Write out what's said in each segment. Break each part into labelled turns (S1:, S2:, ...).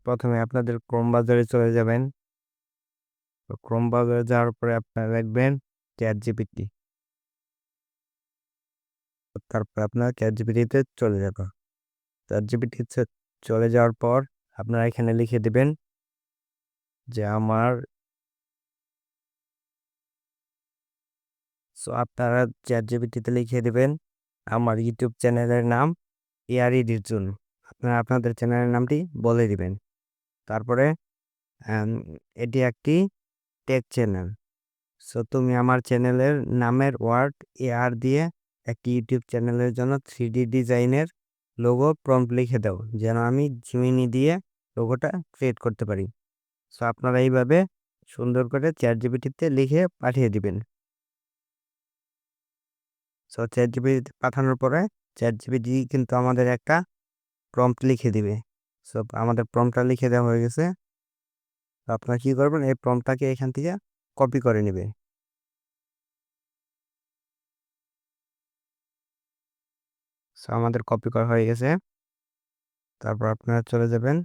S1: প্রথমে আপনাদের ক্রোম ব্রাউজারে চলে যাবেন। তো ক্রোম ব্রাউজারে যাওয়ার পরে আপনারা লিখবেন ChatGPT। তারপর আপনারা ChatGPT-তে চলে যাবেন। ChatGPT-তে চলে যাওয়ার পর আপনারা এখানে লিখে দিবেন যে আপনারা ChatGPT-তে লিখে দিবেন আমার ইউটিউব চ্যানেলের নাম এআরইডির জন্য। আপনারা আপনাদের চ্যানেলের নামটি বলে দিবেন। তারপরে এটি একটি টেক চ্যানেল। তুমি আমার চ্যানেলের নামের ওয়ার্ড এআর দিয়ে একটি ইউটিউব চ্যানেলের জন্য 3D ডিজাইনের লোগো প্রম্পট লিখে দাও, যেন আমি জিমিনি দিয়ে লোগোটা ক্রিয়েট করতে পারি। আপনারা এইভাবে সুন্দর করে ChatGPT-তে লিখে পাঠিয়ে দিবেন। ChatGPT পাঠানোর পরে ChatGPT কিন্তু আমাদের একটা প্রম্পট লিখে দিবে। আমাদের প্রম্পটটা লিখে দেওয়া হয়ে গেছে। আপনারা কি করবেন, এই প্রম্পটটাকে এখান থেকে কপি করে নেবেন। আমাদের কপি করা হয়ে গেছে। তারপর আপনারা চলে যাবেন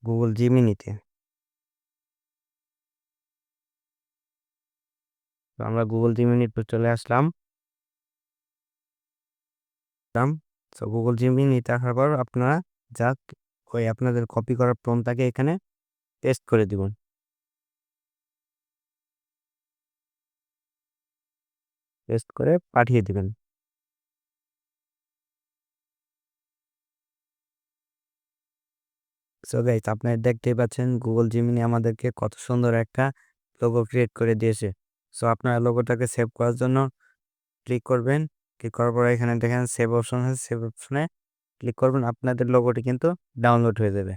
S1: গুগল জিমিনিতে। আমরা গুগল জিমিনিতে চলে আসলাম। গুগল জিমিনিতে আসার পর আপনারা জাস্ট ওই আপনাদের কপি করা প্রম্পটটাকে এখানে পেস্ট করে দিবেন। পেস্ট করে পাঠিয়ে দিবেন। গাইস, আপনারা দেখতেই পাচ্ছেন গুগল জিমিনি আমাদেরকে কত সুন্দর একটা লোগো ক্রিয়েট করে দিয়েছে। আপনারা লোগোটাকে সেভ করার জন্য ক্লিক করবেন। ক্লিক করার পর এখানে দেখেন সেভ অপশন আছে, সেভ অপশনে ক্লিক করবেন। আপনাদের লোগোটি কিন্তু ডাউনলোড হয়ে যাবে।